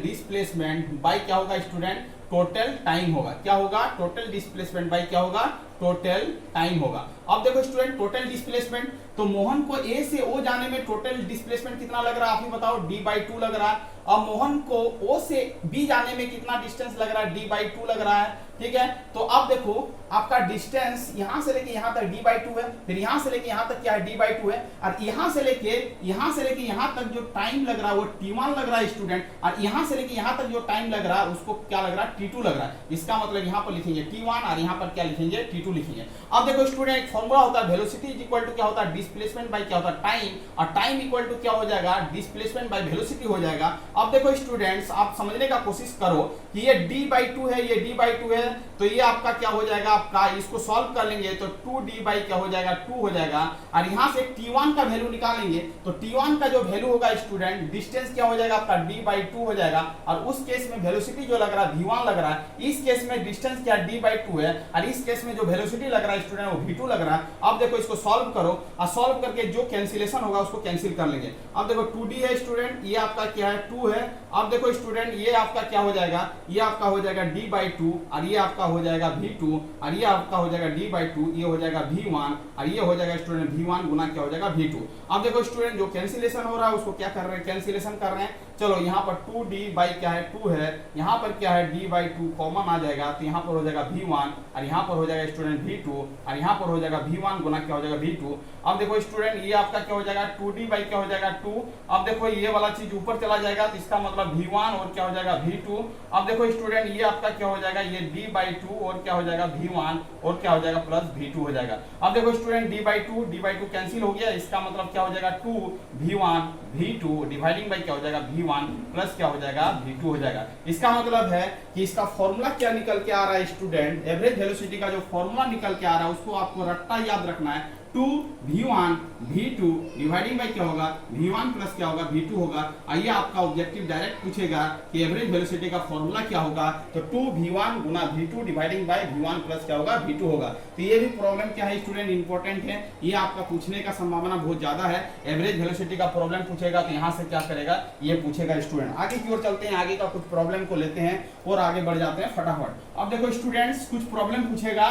डिस्प्लेसमेंट बाय क्या होगा स्टूडेंट, टोटल टाइम होगा। क्या होगा, टोटल डिस्प्लेसमेंट बाय क्या होगा, टोटल टाइम होगा। अब देखो स्टूडेंट टोटल डिस्प्लेसमेंट, तो मोहन को ए से ओ जाने में टोटल डिस्प्लेसमेंट कितना लग रहा है आप ही बताओ, d/2 लग रहा है। अब मोहन को ओ से बी जाने में कितना डिस्टेंस लग रहा है, d/2 लग रहा है। ठीक है, तो अब देखो आपका डिस्टेंस यहां से लेके यहां तक d/2 है, फिर यहां से लेके यहां तक क्या है, d/2 है, और यहां से लेके यहां तक जो टाइम लग रहा है वो t1 लग रहा है स्टूडेंट, और यहां से लेके यहां तक जो टाइम लग रहा है उसको क्या लग रहा है, t2 लग रहा है। इसका मतलब यहां पर लिखेंगे t1 और यहां पर क्या लिखेंगे, t2 लिखेंगे। अब देखो स्टूडेंट एक फॉर्मूला होता है वेलोसिटी इज इक्वल टू क्या होता है, डिस्प्लेसमेंट बाय क्या होता है, टाइम, और टाइम इक्वल टू क्या हो जाएगा, डिस्प्लेसमेंट बाय वेलोसिटी हो जाएगा। अब देखो स्टूडेंट्स आप समझने का कोशिश करो कि ये d/2 है, ये d/2 है, तो ये आपका क्या हो जाएगा, आपका इसको सॉल्व कर लेंगे तो 2d बाई क्या हो जाएगा, 2 हो जाएगा, और यहां से t1 का वैल्यू निकालेंगे तो t1 का जो वैल्यू होगा स्टूडेंट, डिस्टेंस क्या हो जाएगा आपका d/2 हो जाएगा, और उस केस में वेलोसिटी जो लग रहा है v1 लग रहा है, इस केस में डिस्टेंस क्या d/2 है, और इस केस में जो वेलोसिटी लग रहा है स्टूडेंट वो v2 लग रहा है। अब देखो इसको सॉल्व करो, और सॉल्व करके जो कैंसिलेशन होगा उसको कैंसिल कर लेंगे। अब देखो 2d है स्टूडेंट, ये आपका क्या है 2 है। अब देखो स्टूडेंट ये आपका क्या हो जाएगा, ये आपका हो जाएगा d/2, और ये आपका हो जाएगा v2, और ये आपका हो जाएगा d/2, ये हो जाएगा v1, और ये हो जाएगा स्टूडेंट v1 गुना क्या हो जाएगा v2। अब देखो स्टूडेंट जो कैंसिलेशन हो रहा है उसको क्या कर रहे हैं, कैंसिलेशन कर रहे हैं। चलो यहाँ पर 2d बाई क्या है 2 है, यहाँ पर क्या है d/2 कॉमन आ जाएगा, तो यहाँ पर हो जाएगा v1, और यहाँ पर हो जाएगा स्टूडेंट v2, और यहाँ पर हो जाएगा v1 गुना क्या हो जाएगा v2। अब देखो स्टूडेंट ये आपका क्या हो जाएगा 2d बाई क्या हो जाएगा 2। अब देखो ये वाला चीज ऊपर चला जाएगा तो इसका मतलब v1 और क्या हो जाएगा v2। अब देखो स्टूडेंट ये आपका क्या हो जाएगा, ये d/2 और क्या हो जाएगा v1 और क्या हो जाएगा प्लस v2 हो जाएगा। अब देखो स्टूडेंट d/2 कैंसिल हो गया, इसका मतलब क्या हो जाएगा 2v1 v2 डिवाइडिंग बाई क्या हो जाएगा v1 प्लस क्या हो जाएगा v2 हो जाएगा। इसका मतलब है कि इसका फॉर्मूला क्या निकल के आ रहा है स्टूडेंट, एवरेज वेलोसिटी का जो फॉर्मूला निकल के आ रहा है उसको आपको रट्टा याद रखना है, 2v1 v2 डिवाइडिंग बाई क्या होगा v1 प्लस क्या होगा v2 होगा। आइए आपका ऑब्जेक्टिव डायरेक्ट पूछेगा कि एवरेज वेलोसिटी का फॉर्मूला क्या होगा, तो 2v1 Guna v2 dividing by v1 plus क्या होगा v2 होगा। तो ये भी प्रॉब्लम क्या है स्टूडेंट, इंपॉर्टेंट है, ये आपका पूछने का संभावना बहुत ज्यादा है। एवरेज वेलोसिटी का प्रॉब्लम पूछेगा तो यहाँ से क्या करेगा, ये पूछेगा स्टूडेंट। आगे की ओर चलते हैं, आगे का कुछ प्रॉब्लम को लेते हैं और आगे बढ़ जाते हैं फटाफट। अब देखो स्टूडेंट्स कुछ प्रॉब्लम पूछेगा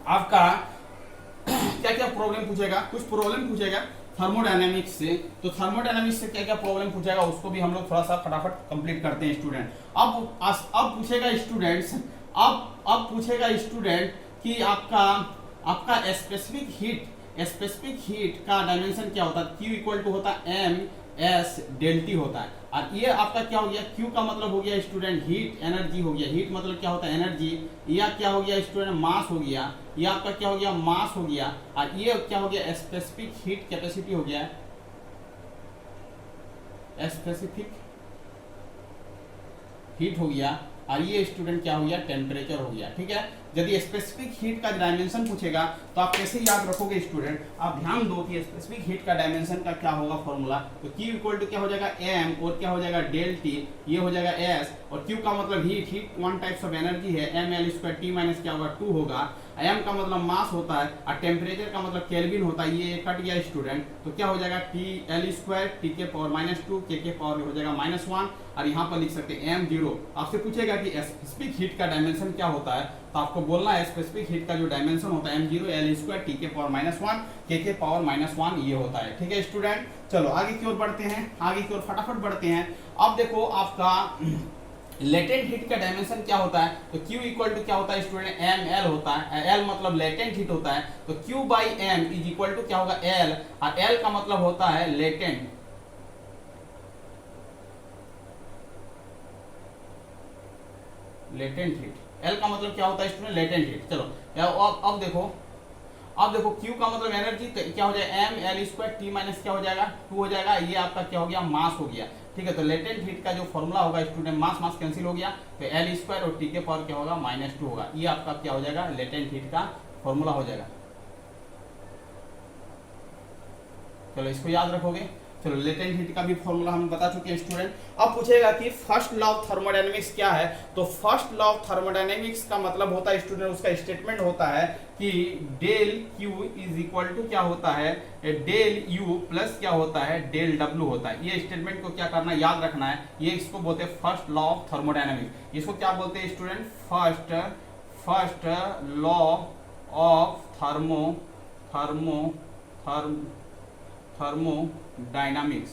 आपका, क्या क्या प्रॉब्लम पूछेगा, कुछ प्रॉब्लम पूछेगा थर्मोडायनेमिक्स से। तो थर्मोडायनेमिक्स से क्या क्या प्रॉब्लम पूछेगा उसको भी हम लोग थोड़ा सा फटाफट कंप्लीट करते हैं स्टूडेंट। अब पूछेगा स्टूडेंट्स, अब पूछेगा स्टूडेंट कि आपका स्पेसिफिक हीट का डायमेंशन क्या होता है, Q इक्वल टू होता है m/s∆T होता है। और ये आपका क्या हो गया, Q का मतलब हो गया स्टूडेंट हीट एनर्जी हो गया, हीट मतलब क्या होता है एनर्जी, या क्या हो गया स्टूडेंट मास हो गया, ये आपका क्या हो गया मास हो गया, और ये क्या हो गया स्पेसिफिक हीट कैपेसिटी हो गया, स्पेसिफिक हीट हो गया। और ये स्टूडेंट क्या हो गया, टेम्परेचर हो गया। ठीक है, यदि स्पेसिफिक हीट का डायमेंशन पूछेगा तो आप कैसे याद रखोगे स्टूडेंट, आप ध्यान दो कि स्पेसिफिक हीट का डायमेंशन का क्या होगा फॉर्मूला। तो Q इक्वल टू क्या हो जाएगा m और क्या हो जाएगा डेल T, ये हो जाएगा S, और Q का मतलब heat, heat one types of energy है, ml² T माइनस क्या होगा 2 होगा, m का मतलब मास होता है और टेम्परेचर का मतलब केल्विन होता है, ये कट गया स्टूडेंट, तो क्या हो जाएगा TL² T के पावर -2 K के पावर हो जाएगा -1, और यहाँ पर लिख सकते हैं m0। आपसे पूछेगा कि स्पेसिफिक हीट का डायमेंशन क्या होता है, तो आपको बोलना है स्पेसिफिक हीट का जो डायमेंशन होता है m0 L² T के पावर -1 K के पावर -1 ये होता है। ठीक है स्टूडेंट, चलो आगे की ओर बढ़ते हैं, आगे की ओर फटाफट बढ़ते हैं। अब देखो आपका लेटेंट हीट का डायमेंशन क्या होता है, तो Q इक्वल टू क्या होता है स्टूडेंट, ml होता है, L मतलब लेटेंट हीट होता है, तो Q by m is equal to क्या होगा L, और L का मतलब होता है लेटेंट, लेटेंट हीट, L का मतलब क्या होता है स्टूडेंट, लेटेंट हीट। चलो अब देखो, अब देखो Q का मतलब एनर्जी, तो क्या हो जाएगा ml² T माइनस क्या हो जाएगा 2 हो जाएगा, ये आपका क्या हो गया मास हो गया। ठीक है, तो लेटेंट हीट का जो फॉर्मूला होगा स्टूडेंट, मास मास कैंसिल हो गया, तो L² और T के पावर क्या होगा -2 होगा, ये आपका क्या हो जाएगा लेटेंट हीट का फॉर्मूला हो जाएगा। चलो इसको याद रखोगे। चलो लेटेंट हीट का भी फॉर्मूला हम बता चुके हैं स्टूडेंट। अब पूछेगा कि फर्स्ट लॉ ऑफ थर्मोडायनेमिक्स क्या है, तो फर्स्ट लॉ ऑफ थर्मोडायनेमिक्स का मतलब होता है स्टूडेंट, उसका स्टेटमेंट होता है कि del Q is equal to क्या होता है, डेल U प्लस क्या होता है डेल W होता है। ये स्टेटमेंट को क्या करना है, याद रखना है, ये इसको बोलते हैं फर्स्ट लॉ ऑफ थर्मोडायनेमिक्स। इसको क्या बोलते हैं student, first law of thermodynamics,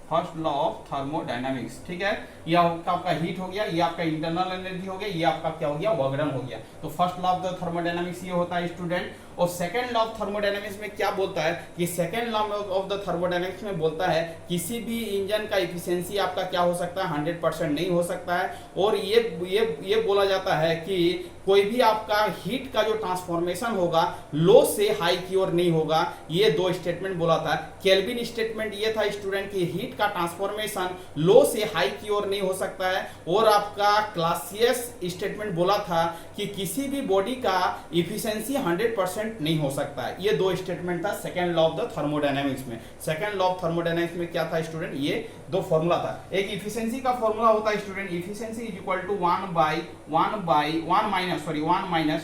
first law of thermodynamics. ठीक है, ये आपका हीट हो गया, ये आपका इंटरनल एनर्जी हो गया, ये आपका क्या हो गया वर्क डन हो गया। तो first law of the thermodynamics ये होता है स्टूडेंट। और सेकंड लॉ ऑफ थर्मोडायनामिक्स में क्या बोलता है कि second law of the thermodynamics में बोलता है किसी भी इंजन का इफिशिएंसी आपका क्या हो सकता है 100% नहीं हो सकता है, और ये बोला जाता है कि कोई भी आपका हीट का जो ट्रांसफॉर्मेशन होगा लो से हाई की ओर नहीं होगा। ये दो स्टेटमेंट बोला था। केल्विन स्टेटमेंट ये था स्टूडेंट कि हीट का ट्रांसफॉर्मेशन लो से हाई की ओर नहीं हो सकता है, और आपका क्लासियस स्टेटमेंट बोला था कि किसी भी बॉडी का इफिशिएंसी 100% नहीं हो सकता है। ये दो स्टेटमेंट था second law of the thermodynamics में। सेकंड लॉ ऑफ थर्मोडायनामिक्स में क्या था स्टूडेंट, ये दो फॉर्मूला था। एक इफिशिएंसी का फॉर्मूला होता है student, efficiency is equal to 1 minus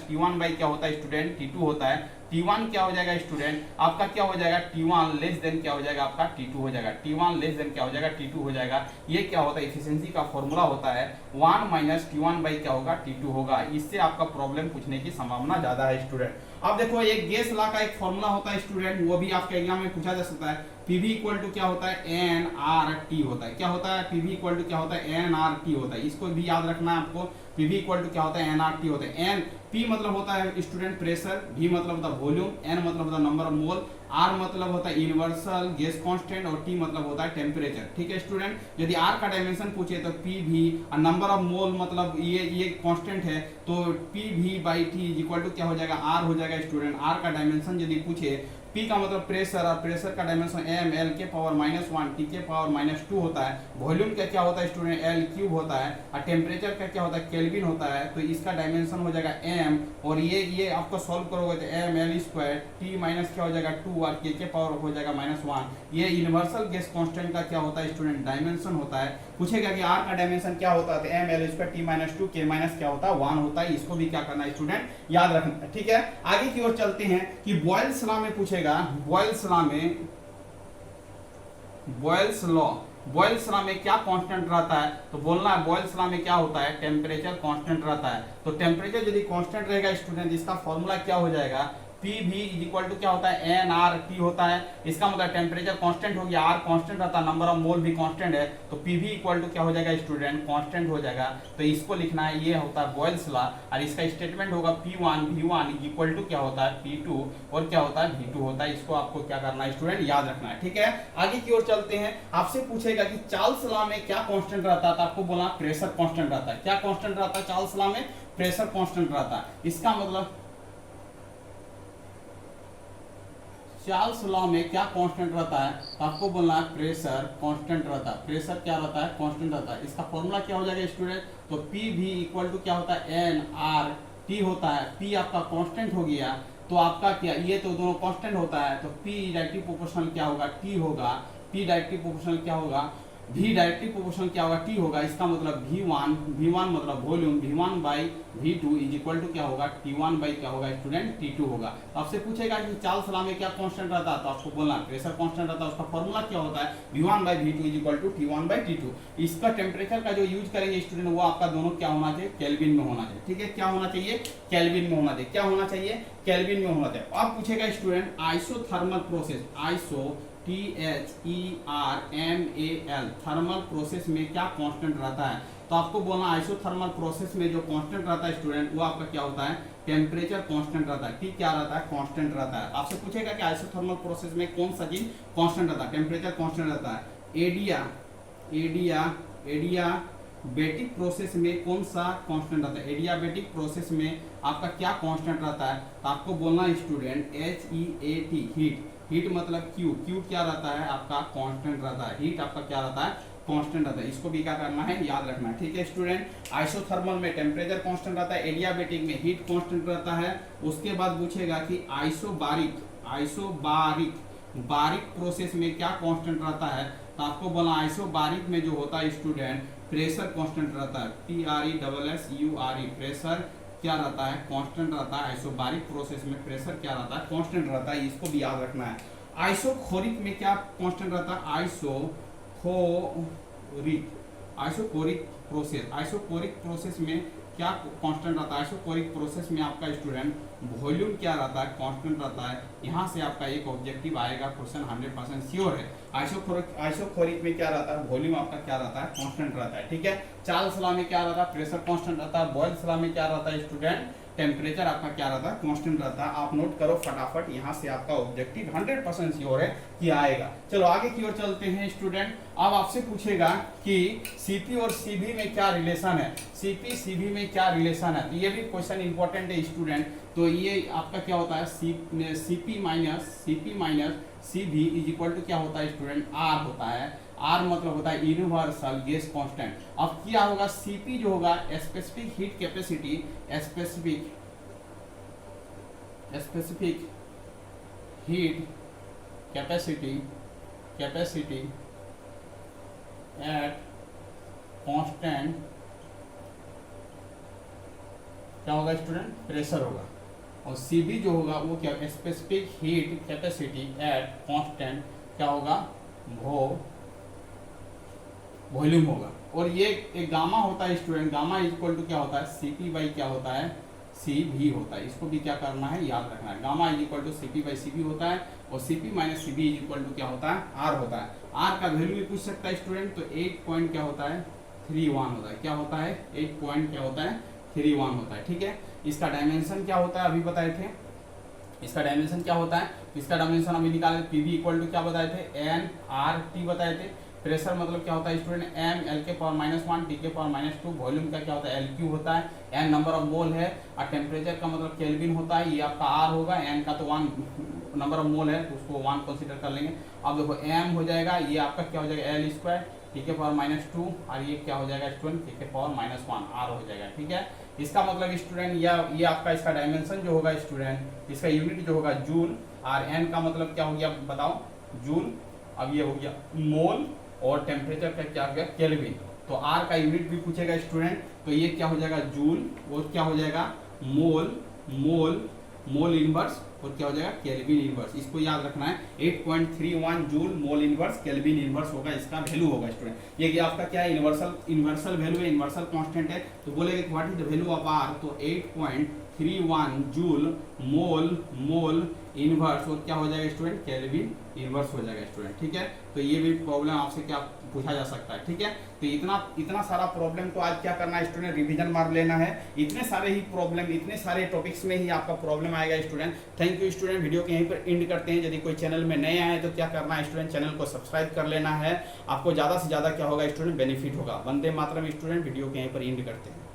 T1 by क्या होता है स्टूडेंट T2 होता है। T1 क्या हो जाएगा स्टूडेंट, आपका क्या हो जाएगा T1 लेस देन क्या हो जाएगा आपका T2 हो जाएगा, T1 लेस देन क्या हो जाएगा T2 हो जाएगा। ये क्या होता है इफिशिएंसी का फॉर्मूला होता है 1 माइनस T1 बाई क्या होगा T2 होगा। इससे आपका प्रॉब्लम पूछने की संभावना ज्यादा है स्टूडेंट। अब देखो एक गैस लॉ का एक फॉर्मूला होता है स्टूडेंट, वो भी आपके एग्जाम में पूछा जा सकता है। PV इक्वल टू क्या होता है nRT होता है। क्या होता है PV इक्वल टू क्या होता है nRT होता है। इसको भी याद रखना है आपको। PV इक्वल टू क्या होता है nRT होता है। n P मतलब होता है स्टूडेंट प्रेशर, V मतलब होता है वॉल्यूम, N मतलब होता है नंबर ऑफ मोल, R मतलब होता है यूनिवर्सल गैस कांस्टेंट, और T मतलब होता है टेम्परेचर। ठीक है स्टूडेंट, यदि R का डायमेंशन पूछे तो PV और नंबर ऑफ मोल मतलब ये कांस्टेंट है, तो PV by T equal to क्या हो जाएगा R हो जाएगा स्टूडेंट। R का डायमेंशन यदि पूछे, P का मतलब प्रेशर, और प्रेशर का डायमेंशन m L के पावर -1 T के पावर -2 होता है। वॉल्यूम का क्या होता है स्टूडेंट L क्यूब होता है, और टेम्परेचर का क्या होता है केल्विन होता है। तो इसका डायमेंशन हो जाएगा m, और ये आपको सॉल्व करोगे तो ml² T माइनस क्या हो जाएगा 2 और K के पावर हो जाएगा -1। ये यूनिवर्सल गैस कांस्टेंट का क्या होता है स्टूडेंट डायमेंशन होता है। पूछेगा कि R का डायमेंशन क्या होता है, तो ml² T -2 K माइनस क्या होता है 1 होता है। इसको भी क्या करना है स्टूडेंट याद रखना है। ठीक है, आगे की ओर चलते हैं कि बॉयल्स लॉ में पूछेगा, बॉयल्स लॉ में क्या कांस्टेंट रहता है, तो बोलना है बॉयल्स लॉ में क्या होता है टेम्परेचर कांस्टेंट रहता है। तो टेम्परेचर यदि कांस्टेंट रहेगा स्टूडेंट, इसका फॉर्मूला क्या हो जाएगा PV इक्वल टू क्या होता है nRT होता है। इसका मतलब टेम्परेचर कांस्टेंट हो गया, R कांस्टेंट रहता है, नंबर ऑफ मोल भी कांस्टेंट है, तो PV इक्वल टू क्या हो जाएगा स्टूडेंट कांस्टेंट हो जाएगा। तो इसको लिखना है, ये होता है बॉयल्स लॉ, और इसका स्टेटमेंट होगा P1 V1 इक्वल टू क्या होता है P2 और क्या होता है V2 होता है। इसको आपको क्या करना है स्टूडेंट याद रखना है। ठीक है, आगे की ओर चलते हैं। आपसे पूछेगा कि चार्ल्स लॉ में क्या कांस्टेंट रहता है, तो आपको बोला प्रेशर कांस्टेंट रहता है। क्या कांस्टेंट रहता है चार्ल्स लॉ में, प्रेशर कांस्टेंट रहता है। इसका मतलब चार्ल्स लॉ में क्या कांस्टेंट रहता है, तो आपको बोलना है प्रेशर कांस्टेंट रहता है। प्रेशर क्या रहता है, कांस्टेंट रहता है। इसका फॉर्मूला क्या हो जाएगा स्टूडेंट, तो पी भी इक्वल टू क्या होता है, एन आर टी होता है। पी आपका कांस्टेंट हो गया, तो आपका क्या, ये तो दोनों कांस्टेंट होता है, तो पी डायरेक्टली प्रोपोर्शनल क्या होगा, टी होगा। पी डायरेक्टली प्रोपोर्शनल क्या होगा, V डायरेक्टली प्रोपोर्शनल क्या होगा, T होगा। इसका मतलब V1 मतलब volume V1 by V2 is equal to क्या होगा, T1 बाई क्या होगा स्टूडेंट, T2 होगा। आपसे पूछेगा कि चार्ल्स लॉ में क्या कांस्टेंट रहता है, तो आपको बोलना प्रेशर कांस्टेंट रहता है। उसका फॉर्मूला क्या होता है, V1 by V2 is equal to T1 by T2। इसका टेम्परेचर का जो यूज करेंगे स्टूडेंट, वो आपका दोनों क्या होना चाहिए, केल्विन में होना चाहिए। ठीक है, क्या होना चाहिए, केल्विन में होना चाहिए। क्या होना चाहिए, केल्विन में होना चाहिए। अब पूछेगा student isothermal process, THERMAL thermal process में क्या कांस्टेंट रहता है, तो आपको बोलना आइसोथर्मल प्रोसेस में जो कांस्टेंट रहता है स्टूडेंट, वो आपका क्या होता है, टेम्परेचर कांस्टेंट रहता है। ठीक, क्या रहता है, कांस्टेंट रहता है। आपसे पूछेगा कि आइसोथर्मल प्रोसेस में कौन सा चीज कांस्टेंट रहता है, टेम्परेचर कांस्टेंट रहता है। एडियाबेटिक प्रोसेस में कौन सा कांस्टेंट रहता है, एडियाबेटिक प्रोसेस में आपका क्या कांस्टेंट रहता है, तो आपको बोलना स्टूडेंट HEAT हीट। हीट मतलब Q क्या रहता है, आपका कांस्टेंट रहता है। हीट आपका क्या रहता है, कांस्टेंट रहता है। इसको भी क्या करना है, याद रखना है। ठीक है स्टूडेंट, आइसोथर्मल में टेम्परेचर कांस्टेंट रहता है, एडियाबेटिक में हीट कांस्टेंट रहता है। उसके बाद पूछेगा कि बारिक प्रोसेस में क्या कांस्टेंट रहता है, तो आपको बोला आइसोबारिक में जो होता है स्टूडेंट, प्रेशर कांस्टेंट रहता है। PRESSURE प्रेशर क्या रहता है, कांस्टेंट रहता है। आइसोबारिक प्रोसेस में प्रेशर क्या रहता है, कांस्टेंट रहता है। इसको भी याद रखना है। आइसोकोरिक में क्या कांस्टेंट रहता है, आइसोकोरिक प्रोसेस में क्या कांस्टेंट रहता है, आइसोकोरिक प्रोसेस में आपका स्टूडेंट वॉल्यूम क्या रहता है, कांस्टेंट रहता है। यहाँ से आपका एक ऑब्जेक्टिव आएगा क्वेश्चन, 100% श्योर है। आइसोकोरिक में क्या रहता है, वॉल्यूम आपका क्या रहता है, कांस्टेंट रहता है। ठीक है, चार्ल्स लॉ में क्या रहता है, प्रेशर कांस्टेंट रहता है। बॉयल्स लॉ में क्या रहता है स्टूडेंट, टेम्परेचर आपका क्या रहता है, कांस्टेंट रहता है। आप नोट करो फटाफट, यहाँ से आपका ऑब्जेक्टिव 100% श्योर है कि आएगा। चलो आगे की ओर चलते हैं स्टूडेंट। अब आपसे पूछेगा कि सीपी और सीबी में क्या रिलेशन है, सीपी सीबी में क्या रिलेशन है, तो ये भी क्वेश्चन इंपॉर्टेंट है स्टूडेंट। तो ये आपका क्या होता है, CP minus CB is equal to क्या होता है स्टूडेंट, आर होता है। आर मतलब होता है यूनिवर्सल गैस कांस्टेंट। अब क्या होगा, सीपी जो होगा specific heat capacity, specific heat capacity at constant क्या होगा स्टूडेंट, प्रेशर होगा। और सीबी जो होगा वो क्या, specific heat capacity at constant क्या होगा, वॉल्यूम होगा। और ये एक गामा होता है स्टूडेंट, गामा इक्वल टू क्या होता है, सीपी बाई क्या होता है, सीबी होता है। इसको भी क्या करना है, याद रखना है। Gamma is equal to CP by CB होता है, और CP minus CB is equal to क्या होता है, आर होता है। आर का वैल्यू भी पूछ सकता है स्टूडेंट, तो 8 पॉइंट क्या होता है, 31 होता है। क्या होता है, 8 पॉइंट क्या होता है, 31 होता है। ठीक है, इसका डायमेंशन क्या होता है, अभी बताए थे। इसका डायमेंशन क्या होता है, इसका डायमेंशन अभी निकाले, पीवी इक्वल टू क्या बताए थे, एन आर टी बताए थे। प्रेशर मतलब क्या होता है स्टूडेंट, एम एल के पावर -1 टी के पावर -2। वॉल्यूम का क्या होता है, एल क्यू होता है। एन नंबर ऑफ मोल है, और टेम्परेचर का मतलब केल्विन होता है, ये आपका आर होगा। एन का तो 1 नंबर ऑफ मोल है, तो उसको 1 कंसीडर कर लेंगे। अब देखो एम हो जाएगा, ये आपका क्या हो जाएगा, एल स्क्वायर टी के पावर -2, और ये क्या हो जाएगा स्टूडेंट, टी के पावर -1 आर हो जाएगा। ठीक है, इसका मतलब स्टूडेंट ये आपका इसका डायमेंशन जो होगा स्टूडेंट, इसका यूनिट जो होगा जूल, और एन का मतलब क्या हो गया बताओ, जूल। अब ये हो गया मोल, और टेम्परेचर का क्या हो गया, केल्विन। तो आर का यूनिट भी पूछेगा स्टूडेंट, तो ये क्या हो जाएगा, जूल, और क्या हो जाएगा, मोल इनवर्स, और क्या हो जाएगा, केल्विन इनवर्स। इसको याद रखना है, 8.31 joule mole inverse kelvin inverse होगा, इसका वैल्यू होगा स्टूडेंट। ये आपका क्या है, इनवर्सल वैल्यू है, इनवर्सल कांस्टेंट है। तो बोलेंगे what is the value of R, तो 8.31 जूल मोल इनवर्स, और क्या हो जाएगा स्टूडेंट, केल्विन इनवर्स हो जाएगा स्टूडेंट। ठीक है, तो ये भी प्रॉब्लम आपसे क्या पूछा जा सकता है। ठीक है, तो इतना सारा प्रॉब्लम को आज क्या करना है स्टूडेंट, रिवीजन मार लेना है। इतने सारे ही प्रॉब्लम, इतने सारे टॉपिक्स में ही आपका प्रॉब्लम आएगा student. Thank you student, video के यहीं पर एंड करते हैं। यदि कोई चैनल में नए आए तो क्या करना है स्टूडेंट, चैनल को सब्सक्राइब कर लेना है। आपको ज़्यादा से ज़्यादा क्या होगा स्टूडेंट, बेनिफिट होगा। वंदे मातरम स्टूडेंट, वीडियो के यहीं पर एंड करते हैं।